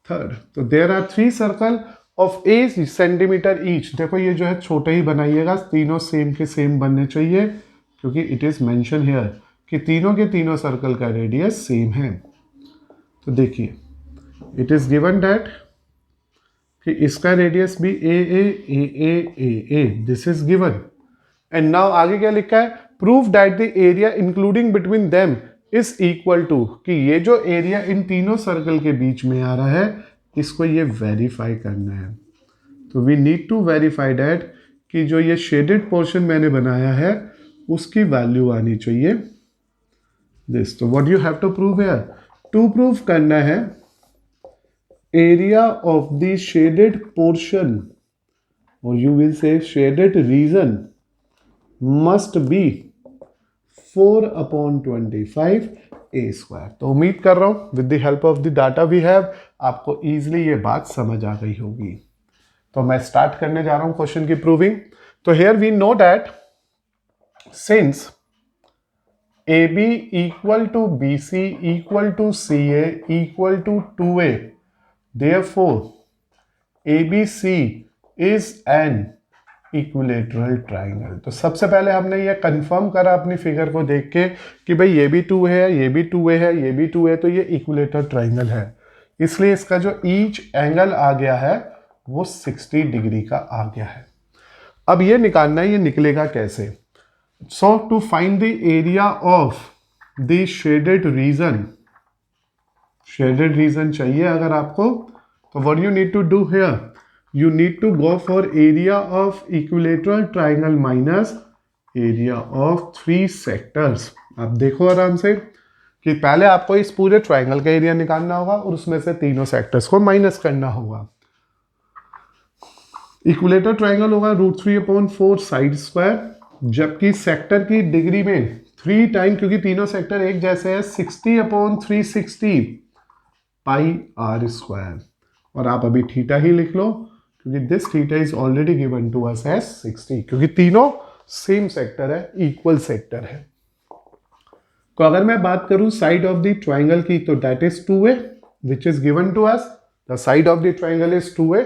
third. तो there are 3 circle of 8 centimetre each. देखो ये जो है छोटे ही बनाइएगा, तीनों सेम के सेम बनने चाहिए क्योंकि इट इज मेंशन हियर कि तीनों के तीनों सर्कल का रेडियस सेम है। तो देखिए इट इज गिवन दैट कि इसका रेडियस भी A, this is given. And now आगे क्या लिखा है? Prove that the area including between them is equal to, कि ये जो एरिया इन तीनों सर्कल के बीच में आ रहा है इसको ये वेरीफाई करना है। तो we need to verify that कि जो ये शेडेड पोर्शन मैंने बनाया है उसकी वैल्यू आनी चाहिए दिस। तो what you have to prove here? To prove करना है area of the shaded portion, और you will say shaded region must be 4/25 A square. तो उम्मीद कर रहा हूं with the help of the data we have आपको इजीली ये बात समझ आ गई होगी। तो मैं स्टार्ट करने जा रहा हूं क्वेश्चन की प्रूविंग। तो here we know that since AB equal to BC equal to CA equal to 2A, therefore ABC is an equilateral triangle. तो सबसे पहले हमने ये कंफर्म करा अपनी फिगर को देख के कि भाई ये भी 2 है, ये भी 2A है, ये भी 2A, तो ये इक्विलेटरल ट्राइंगल है। इसलिए इसका जो ईच एंगल आ गया है वो 60 डिग्री का आ गया है। अब ये निकालना है, ये निकलेगा कैसे? So to find the area of the shaded region, shaded region चाहिए अगर आपको, तो what you need to do here? you need to go for area of equilateral triangle minus area of 3 sectors. अब देखो आराम से कि पहले आपको इस पूरे ट्राइंगल का एरिया निकालना होगा और उसमें से तीनों सेक्टर्स को माइनस करना होगा. इक्विलेटर ट्राइंगल होगा √3/4 साइड स्क्वायर, जबकि सेक्टर की डिग्री में 3 टाइम, क्योंकि तीनों सेक्टर एक जैसे हैं, 60/360 पाई आर स्क्वायर. और आप अभी थीटा ही लिख लो क्योंकि this theta is already given to us as 60, क्योंकि तीनों सेम सेक्टर है, इक्वल सेक्टर है. तो अगर मैं बात करूं साइड ऑफ द ट्राइंगल की, तो that is 2a which is given to us. The side of the triangle is 2a.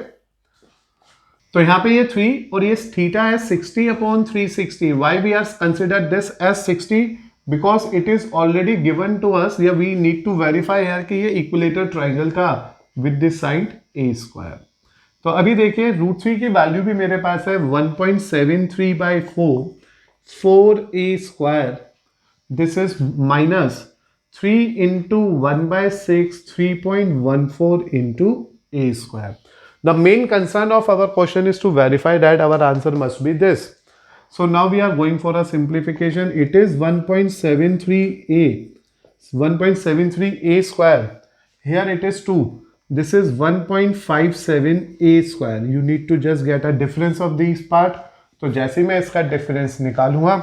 तो यहां पे ये 3 और ये थीटा है 60/360. Why we are consider this as 60? Because it is already given to us, या वी नीड टू वेरीफाई यार कि ये इक्विलेटर ट्राइंगल था with this side a square. तो अभी देखिए √3 की वैल्यू भी मेरे पास है 1.73/4 4a square. This is minus 3 into 1/6 3.14 into a square. The main concern of our question is to verify that our answer must be this. So now we are going for a simplification. It is 1.73a square. Here it is 2. This is 1.57a square. You need to just get a difference of these part. तो जैसे मैं इसका difference निकालूंगा,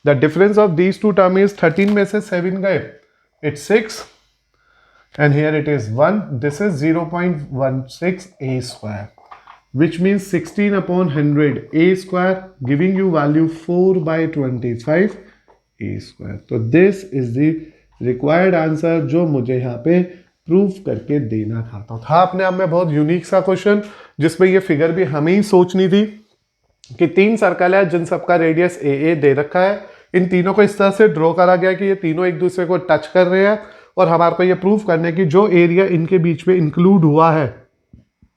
the difference of these two terms is 13 में से 7 गए, it's 6, and here it is 1. This is 0.16a square, which means 16/100 a square, giving you value 4/25 a square. तो this is the required answer जो मुझे यहाँ पे proof करके देना था. तो था अपने आप में बहुत यूनिक सा क्वेश्चन, जिसमें ये फिगर भी हमें ही सोचनी थी कि 3 सर्कल है जिन सबका रेडियस AA दे रखा है. इन तीनों को इस तरह से ड्रॉ करा गया कि ये तीनों एक दूसरे को टच कर रहे हैं, और हमारे को ये प्रूफ करने की जो एरिया इनके बीच में इंक्लूड हुआ है,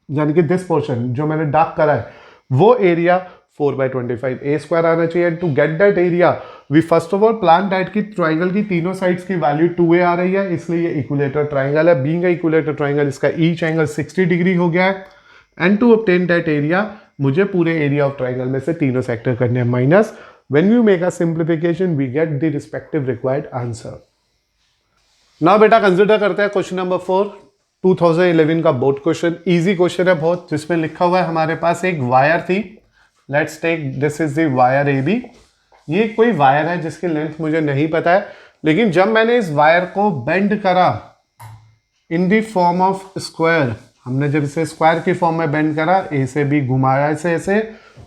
यानी कि दिस पोर्शन जो मैंने डार्क करा है, वो एरिया 4/25 a स्क्वायर आना चाहिए. And to get that area we first of all plan that की ट्राइंगल की तीनों साइड्स की वैल्यू 2a आ रही है, इसलिए ये इक्विलेटर ट्राइंगल है. बीइंग इक्विलेटर ट्राइंगल, इसका ईच एंगल 60 डिग्री हो गया है. And to obtain that area मुझे पूरे एरिया ऑफ ट्राइंगल में से तीनों सेक्टर करने हैं minus. When you make a simplification we get the respective required answer. Now बेटा कंसिडर करते हैं क्वेश्चन नंबर 4, 2011 का बोर्ड क्वेश्चन. इजी क्वेश्चन है बहुत, जिसमें लिखा हुआ है हमारे पास एक वायर थी. Let's take this is the wire AB. ये कोई वायर है जिसकी लेंथ मुझे नहीं पता है, लेकिन जब मैंने इस वायर को बेंड करा इन द फॉर्म ऑफ स्क्वायर, हमने जब इसे स्क्वायर की फॉर्म में बेंड करा, A से B घुमाया ऐसे,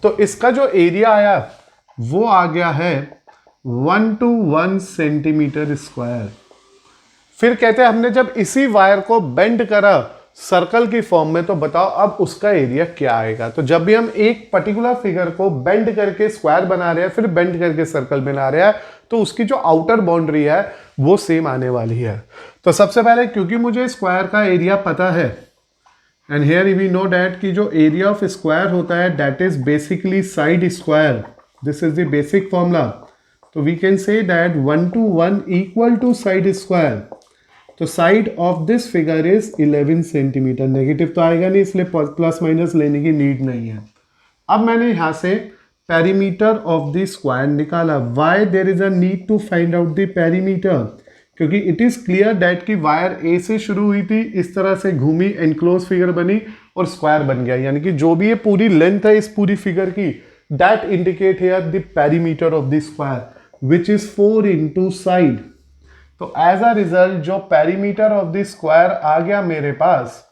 तो इसका जो एरिया आया वो आ गया है 1 to 1 सेंटीमीटर स्क्वायर. फिर कहते हैं हमने जब इसी वायर को बेंड करा सर्कल की फॉर्म में, तो बताओ अब उसका एरिया क्या आएगा. तो जब भी हम एक पर्टिकुलर फिगर को बेंड करके स्क्वायर बना रहे हैं, फिर बेंड करके सर्कल बना रहे हैं, तो उसकी जो आउटर बाउंड्री है वो सेम आने वाली है. तो सबसे पहले क्योंकि मुझे स्क्वायर का एरिया पता है, and here we know that कि जो एरिया ऑफ स्क्वायर होता है that is basically side square. This is the basic formula. तो we can say that 1 to 1 equal to side square. तो side of this figure is 11 centimetre. Negative तो आएगा नहीं, इसलिए प्लस माइनस लेने की नीड नहीं है. अब मैंने यहां से पेरीमीटर ऑफ द स्क्वायर निकाला. Why there is a need to find out the perimeter? क्योंकि इट इज क्लियर दैट कि वायर A से शुरू हुई थी, इस तरह से घूमी, एनक्लोज फिगर बनी और स्क्वायर बन गया. यानी कि जो भी ये पूरी लेंथ है इस पूरी फिगर की, that indicate here the perimeter of the square which is 4 into side. तो एज अ रिजल्ट जो पेरीमीटर ऑफ द स्क्वायर आ गया मेरे पास,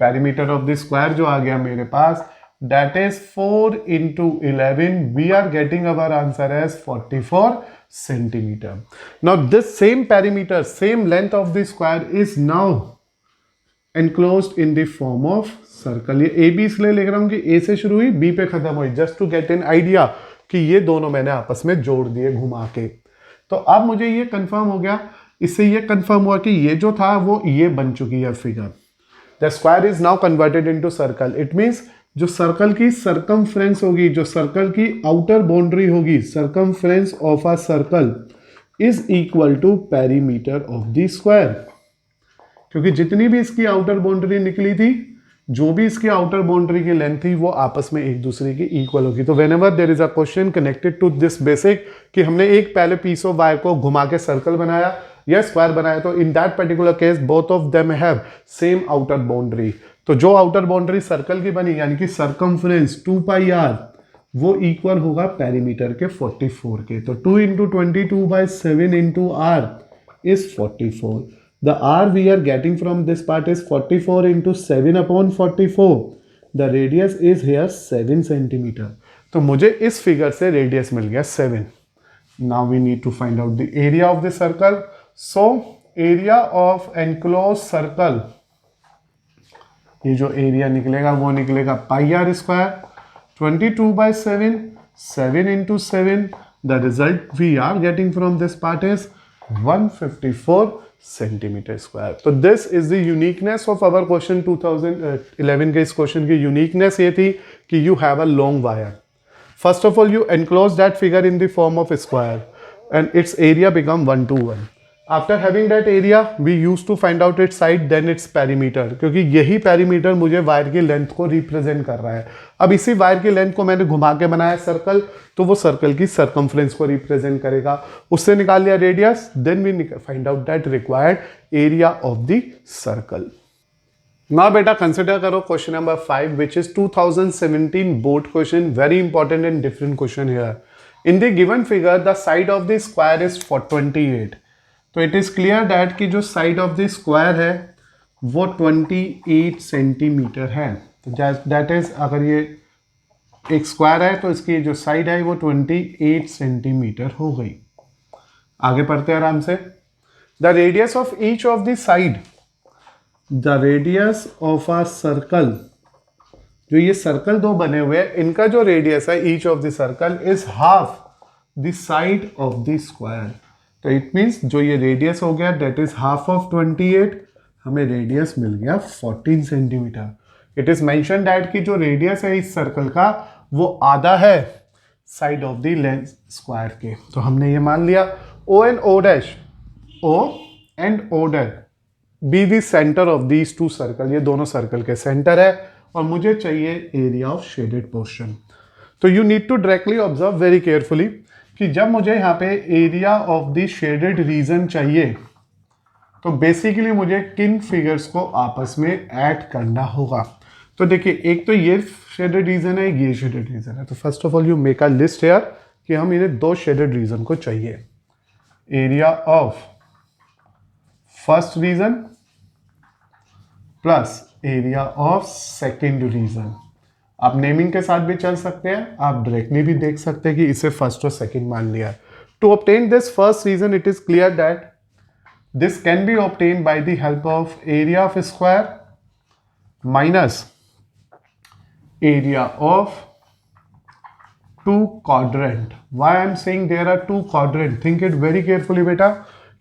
पेरीमीटर ऑफ द स्क्वायर जो आ गया मेरे पास, that is 4 into 11. We are getting our answer as 44 centimetre. Now this same perimeter, same length of the square is now enclosed in the form of circle. ये AB इसलिए लिख रहा हूं कि A से शुरू हुई, B पे खत्म हुई, just to get an idea कि ये दोनों मैंने आपस में जोड़ दिए घुमा के. तो अब मुझे ये कंफर्म हो गया, इससे ये कंफर्म हुआ कि ये जो था वो ये बन चुकी है figure. The square is now converted into circle. It means जो सर्कल की सरकमफ्रेंस होगी, जो सर्कल की आउटर बाउंड्री होगी, circumference of a circle is equal to perimeter of the square. क्योंकि जितनी भी इसकी आउटर बाउंड्री निकली थी जो भी इसकी आउटर बाउंड्री की लेंथ थी वो आपस में एक दूसरे की इक्वल होगी। तो whenever there is a question connected to this basic कि हमने एक पहले पीस ऑफ वायर को घुमा के सर्कल बनाया या स्क्वायर बनाया, तो in that particular case both of them have same outer boundary. तो जो आउटर बाउंड्री सर्कल की बनी यानी कि सर्कमफ्रेंस 2 पाई आर वो इक्वल होगा पेरीमीटर के 44 के। तो 2 into 22/7 into r is 44। The R we are getting from this part is 44 into 7/44. The radius is here 7 centimeter. तो मुझे इस फिगर से रेडियस मिल गया 7. Now we need to find out the area of the circle. So area of enclosed circle, ये जो area निकलेगा वो निकलेगा पाई are square 22/7, 7 into 7. The result we are getting from this part is 154 centimetre square. तो this is the uniqueness of our question 2011 के इस question की uniqueness ये थी कि you have a long wire. First of all you enclose that figure in the form of square and its area become 1 to 1। After having that area we use to find out its side then its perimeter, क्योंकि यही perimeter मुझे wire की length को represent कर रहा है। अब इसी वायर की लेंथ को मैंने घुमा के बनाया सर्कल, तो वो सर्कल की सर्कमफ्रेंस को रिप्रेजेंट करेगा। उससे निकाल लिया radius, then we find out that required area of the circle. Now बेटा कंसिडर करो question number 5 which is 2017 board question, very important and different question here. In the given figure the side of the square is 28। तो it is clear that कि जो side of the square है वो 28 centimetre है। तो that is अगर ये एक स्क्वायर है तो इसकी जो साइड है वो 28 सेंटीमीटर हो गई। आगे पढ़ते हैं आराम से। The radius of each of the side, the radius of a circle, जो ये सर्कल दो बने हुए हैं इनका जो रेडियस है each of the circle is half the side of the square. तो इट मीन्स जो ये रेडियस हो गया दैट इज हाफ ऑफ 28, हमें रेडियस मिल गया 14 centimetre. It is mention that कि जो रेडियस है इस सर्कल का वो आधा है side of the length square के। तो हमने ये मान लिया O and O dash, O and O dash be the centre of these two circle, ये दोनों सर्कल के सेंटर है और मुझे चाहिए एरिया ऑफ शेडेड पोर्शन। तो you need to directly observe very carefully कि जब मुझे यहाँ पे area of the shaded region चाहिए तो बेसिकली मुझे किन फिगर्स को आपस में ऐड करना होगा। तो देखिए एक तो ये शेडेड रीजन है, ये शेडेड रीजन है। तो first of all you make a list here कि हम इन्हें दो शेडेड रीजन को चाहिए। Area of first region plus area of second region. आप नेमिंग के साथ भी चल सकते हैं, आप डायरेक्टली भी देख सकते हैं कि इसे फर्स्ट और सेकेंड मान लिया। To obtain this first region it is clear that this can be obtain by the help of area of square minus area of two quadrant. Why I am saying there are two quadrant, think it very carefully बेटा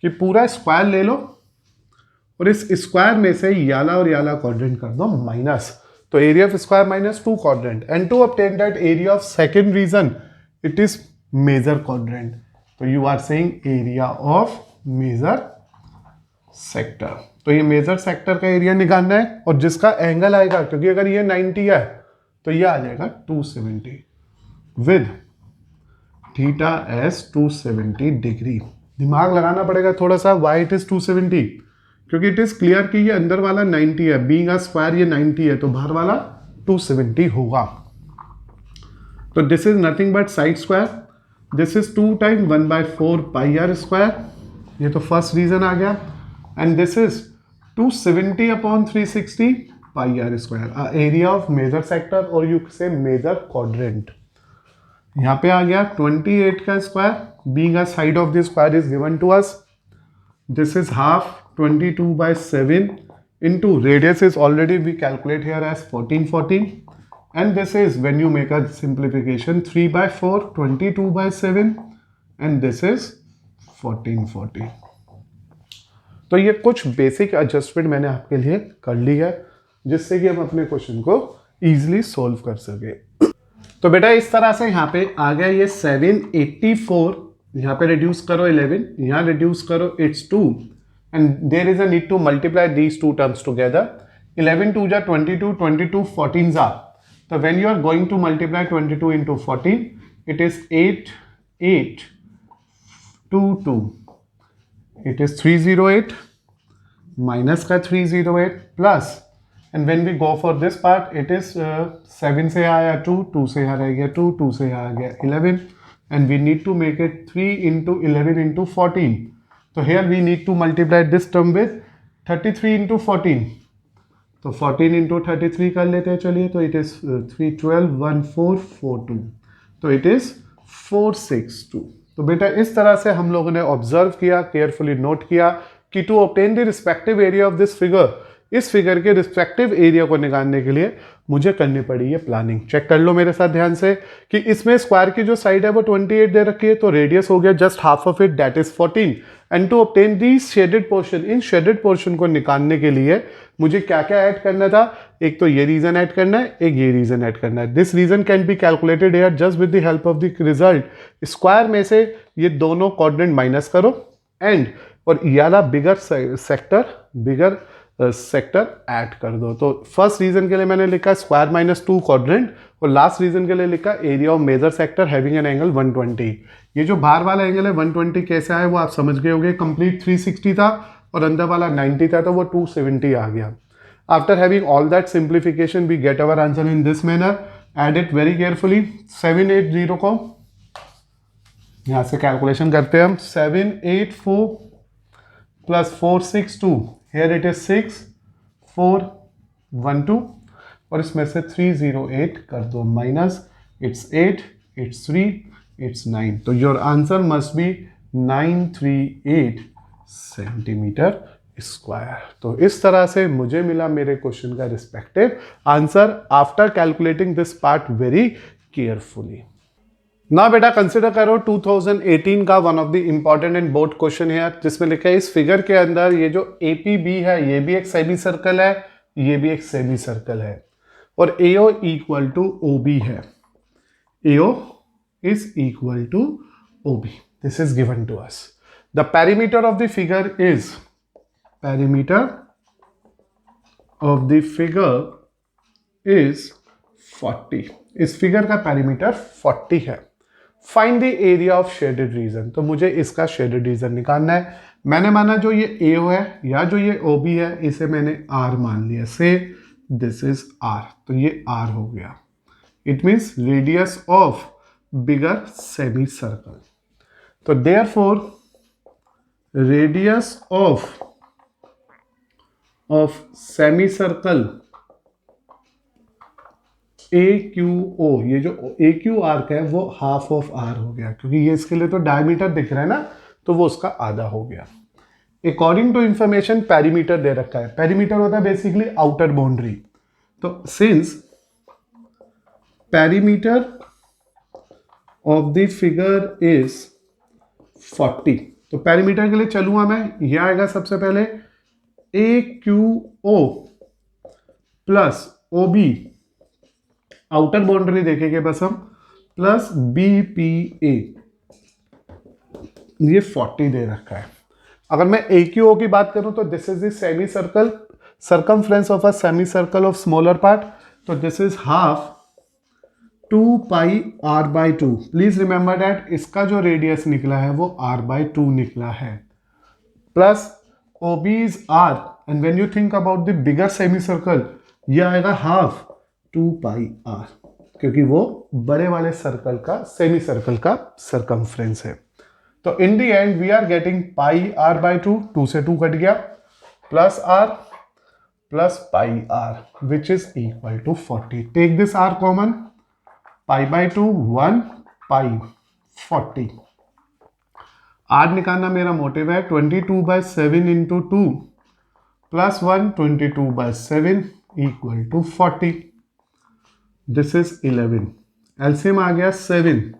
कि पूरा square ले लो और इस square में से याला और याला क्वाड्रेंट कर दो माइनस। तो area of square minus two quadrant and to obtain that area of second region it is major quadrant. तो you are saying area of major sector. तो ये मेजर सेक्टर का एरिया निकालना है और जिसका एंगल आएगा, क्योंकि अगर ये 90 है तो ये आ जाएगा 270 विद थीटा एस 270 डिग्री। दिमाग लगाना पड़ेगा थोड़ा सा, वाई इट इज 270, क्योंकि इट इज क्लियर कि ये अंदर वाला 90 है, बीइंग अ स्क्वायर ये 90 है तो बाहर वाला 270 होगा। तो this is nothing but side square, this is 2 time 1/4 pi are square, ये तो फर्स्ट रीजन आ गया। And this is 270 upon 360 pi are square, area of major sector और यू से मेजर क्वाड्रेंट। यहाँ पे आ गया 28 का square, being a side of the square is given to us. This is half 22/7 into radius is already we calculate here as 14 and this is when you make a simplification 3/4 22/7 and this is 14 तो ये कुछ basic adjustment मैंने आपके लिए कर ली है जिससे कि हम अपने क्वेश्चन को इजीली सॉल्व कर सके। तो बेटा इस तरह से यहाँ पे आ गया ये 784, यहाँ पे रिड्यूस करो 11, यहाँ रिड्यूस करो it's 2 and there is a need to multiply these two terms together 11 2 जा 22, 22 14 जा. So when you are going to multiply 22 into 14, it is 8 8 2 2. It is 308 minus का 308 plus, and when we go for this part, it is 7 से आया 2, 2 से आ गया 2, 2 से आ गया 11, and we need to make it 3 into 11 into 14. So here we need to multiply this term with 33 into 14. तो 14 into 33 कर लेते हैं चलिए. तो it is 312 1442. तो it is 462. तो बेटा इस तरह से हम लोगों ने ऑब्जर्व किया, केयरफुली नोट किया कि to obtain the respective area of this figure, इस फिगर के रिस्पेक्टिव एरिया को निकालने के लिए मुझे करनी पड़ी ये प्लानिंग. चेक कर लो मेरे साथ ध्यान से कि इसमें स्क्वायर की जो साइड है वो 28 दे रखी है, तो रेडियस हो गया just half of it, that is 14. And to obtain the shaded portion, इन शेडेड पोर्शन को निकालने के लिए मुझे क्या क्या ऐड करना था. एक तो ये रीजन ऐड करना है, एक ये रीजन ऐड करना है. This region can be calculated here just with the help of the result. Square में से ये दोनों क्वाड्रेंट माइनस करो एंड और याला बिगर सेक्टर ऐड कर दो. तो फर्स्ट रीजन के लिए मैंने लिखा स्क्वायर माइनस 2 क्वाड्रेंट, और लास्ट रीजन के लिए लिखा area of major sector having an angle 120. ये जो बाहर वाला एंगल है 120 कैसा है वो आप समझ गए होंगे. कंप्लीट 360 था और अंदर वाला 90 था, तो वो 270 आ गया. After having all that simplification we get our answer in this manner. Add it very carefully. 780 को यहां से कैलकुलेशन करते हैं हम. 784 प्लस 462, here it is 6412, और इसमें से 308 कर दो माइनस. it's 8, it's 3, it's 9. तो your answer must be 938 centimetre square. तो इस तरह से मुझे मिला मेरे क्वेश्चन का respective answer after calculating this part very carefully. ना बेटा कंसिडर करो 2018 का one of the important and board question है जिसमें लिखा है इस फिगर के अंदर ये जो APB है ये भी एक सेमी सर्कल है, ये भी एक सेमी सर्कल है, और AO इक्वल टू OB है. AO is equal to OB. This is given to us. The perimeter of the figure is, perimeter of the figure is 40. इस फिगर का पेरीमीटर 40 है. Find the area of shaded region. तो मुझे इसका shaded region निकालना है. मैंने माना जो ये AO है या जो ये OB है इसे मैंने R मान लिया. से दिस इज R, तो ये R हो गया. It means radius of bigger semi circle. तो therefore radius of semi circle AQO, ये जो AQ आर्क है वो हाफ ऑफ R हो गया, क्योंकि ये इसके लिए तो डायमीटर दिख रहा है ना, तो वो उसका आधा हो गया. अकॉर्डिंग टू इंफॉर्मेशन पेरीमीटर दे रखा है. पेरीमीटर होता है बेसिकली आउटर बाउंड्री. तो since perimeter of the figure is 40, तो पेरीमीटर के लिए चलूंगा मैं. यह आएगा सबसे पहले AQO plus OB, outer boundary देखेंगे बस हम, प्लस BPA. ये 40 दे रखा है. अगर मैं AQO की बात करूं तो this is the semi circle, circumference of a semi circle of smaller part. तो this is half 2 pi R/2. Please remember that इसका जो रेडियस निकला है वो R/2 निकला है. Plus OB is R, and when you think about the bigger semi circle ये आएगा हाफ 2 पाई R, क्योंकि वो बड़े वाले सर्कल का, सेमी सर्कल का सर्कमफ्रेंस है. तो in the end we are getting pi R/2, 2 से 2 कट गया, plus R plus pi R which is equal to 40. Take this R common. पाई/2 1 पाई 40. R निकालना मेरा मोटिव है. 22/7 into 2 plus 1 22/7 equal to 40. This is 11. LCM आ गया 7,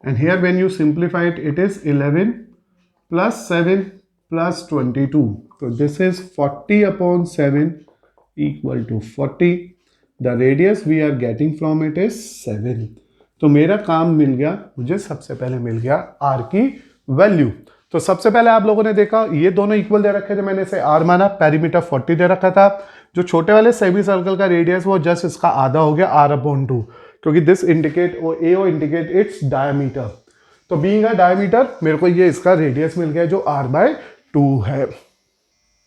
and here when you simplify it, it is 11 plus 7 plus 22. तो this is 40/7 equal to 40. The radius we are getting from it is 7. तो मेरा काम मिल गया, मुझे सबसे पहले मिल गया R की वैल्यू. तो सबसे पहले आप लोगों ने देखा ये दोनों इक्वल दे रखे थे, मैंने इसे आर माना, पेरीमीटर 40 दे रखा था। जो छोटे वाले सेमी सर्कल का रेडियस वो जस्ट इसका आधा हो गया r/2, क्योंकि this indicate AO indicate its diameter. तो बीइंग अ डायमीटर मेरे को ये इसका रेडियस मिल गया जो r/2 है।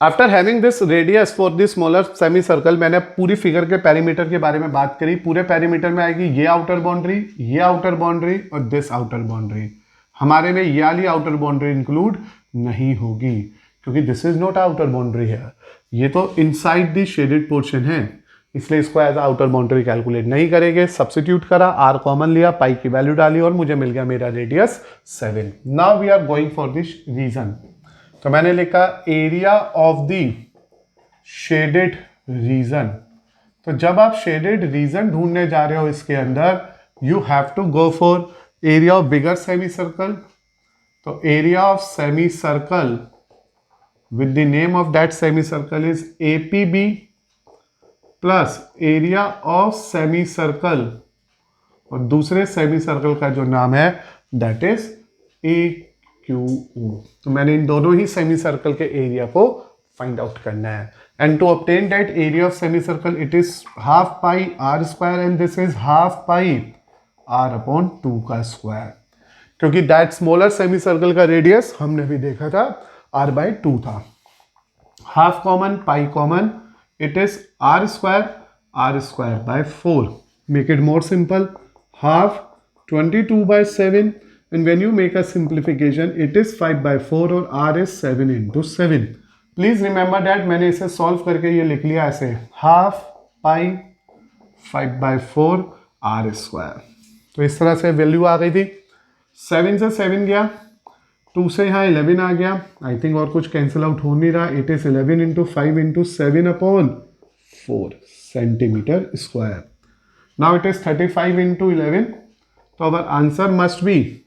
After having this radius for this smaller semi circle, मैंने पूरी फिगर के पेरीमीटर के बारे में बात करी। पूरे पेरीमीटर में आएगी ये आउटर बाउंड्री, ये आउटर बाउंड्री और दिस आउटर बाउंड्री। हमारे में ये वाली आउटर बाउंड्री इंक्लूड नहीं होगी क्योंकि this is not outer boundary है, ये तो इनसाइड द शेडेड पोर्शन है, इसलिए इसको एज आउटर बाउंड्री कैलकुलेट नहीं करेंगे। सब्स्टिट्यूट करा, आर कॉमन लिया, पाई की वैल्यू डाली और मुझे मिल गया मेरा radius 7। Now we are going for this region. तो मैंने लिखा area of the shaded region. तो जब आप शेडेड रीजन ढूंढने जा रहे हो इसके अंदर, you have to go for area of bigger semi circle. तो area of semi circle with the name of that semicircle is APB plus area of semi circle और दूसरे सेमी सर्कल का जो नाम है दैट इज AQO। तो मैंने इन दोनों ही सेमी सर्कल के एरिया को फाइंड आउट करना है। And to obtain that area of semi circle it is half pi r square and this is half pi r/2 का स्क्वायर, क्योंकि दैट स्मॉलर सेमी सर्कल का रेडियस हमने भी देखा था r/2 था। Half common, pi common, it is r square by 4। Make it more simple, half 22/7 and when you make a simplification it is 5/4 और r is 7/7। Please remember that मैंने इसे solve करके ये लिख लिया ऐसे, हाफ पाई 5/4 r स्क्वायर। तो इस तरह से वैल्यू आ गई थी। 7 से 7 गया, 2 से यहाँ 11 आ गया। आई थिंक और कुछ कैंसिल आउट हो नहीं रहा। It is 11 × 5 × 7/4 centimetre square. Now it is 35 × 11। तो our answer must be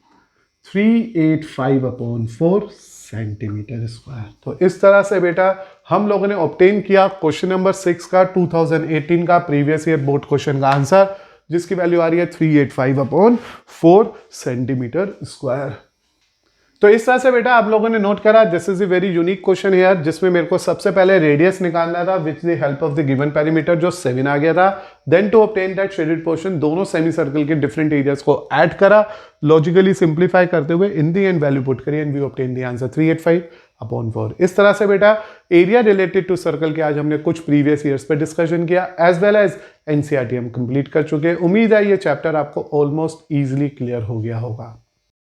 385/4 centimetre square. तो इस तरह से बेटा हम लोगों ने ऑब्टेन किया क्वेश्चन नंबर 6 का 2018 का प्रीवियस ईयर बोर्ड क्वेश्चन का आंसर, जिसकी वैल्यू आ रही है 385/4 सेंटीमीटर स्क्वायर। तो इस तरह से बेटा आप लोगों ने नोट करा this is a very unique question है, जिसमें मेरे को सबसे पहले रेडियस निकालना था which the help of the given perimeter जो 7 आ गया था। Then to obtain that shaded portion, दोनों सेमी सर्कल के डिफरेंट एरियाज को ऐड करा, लॉजिकली सिंप्लीफाई करते हुए in the end value put करी and we obtain the answer 385/4। इस तरह से बेटा एरिया रिलेटेड टू सर्कल के आज हमने कुछ प्रीवियस ईयर्स पर डिस्कशन किया एज वेल एज एनसीईआरटी हम कंप्लीट कर चुके हैं। उम्मीद है ये चैप्टर आपको ऑलमोस्ट ईजिली क्लियर हो गया होगा।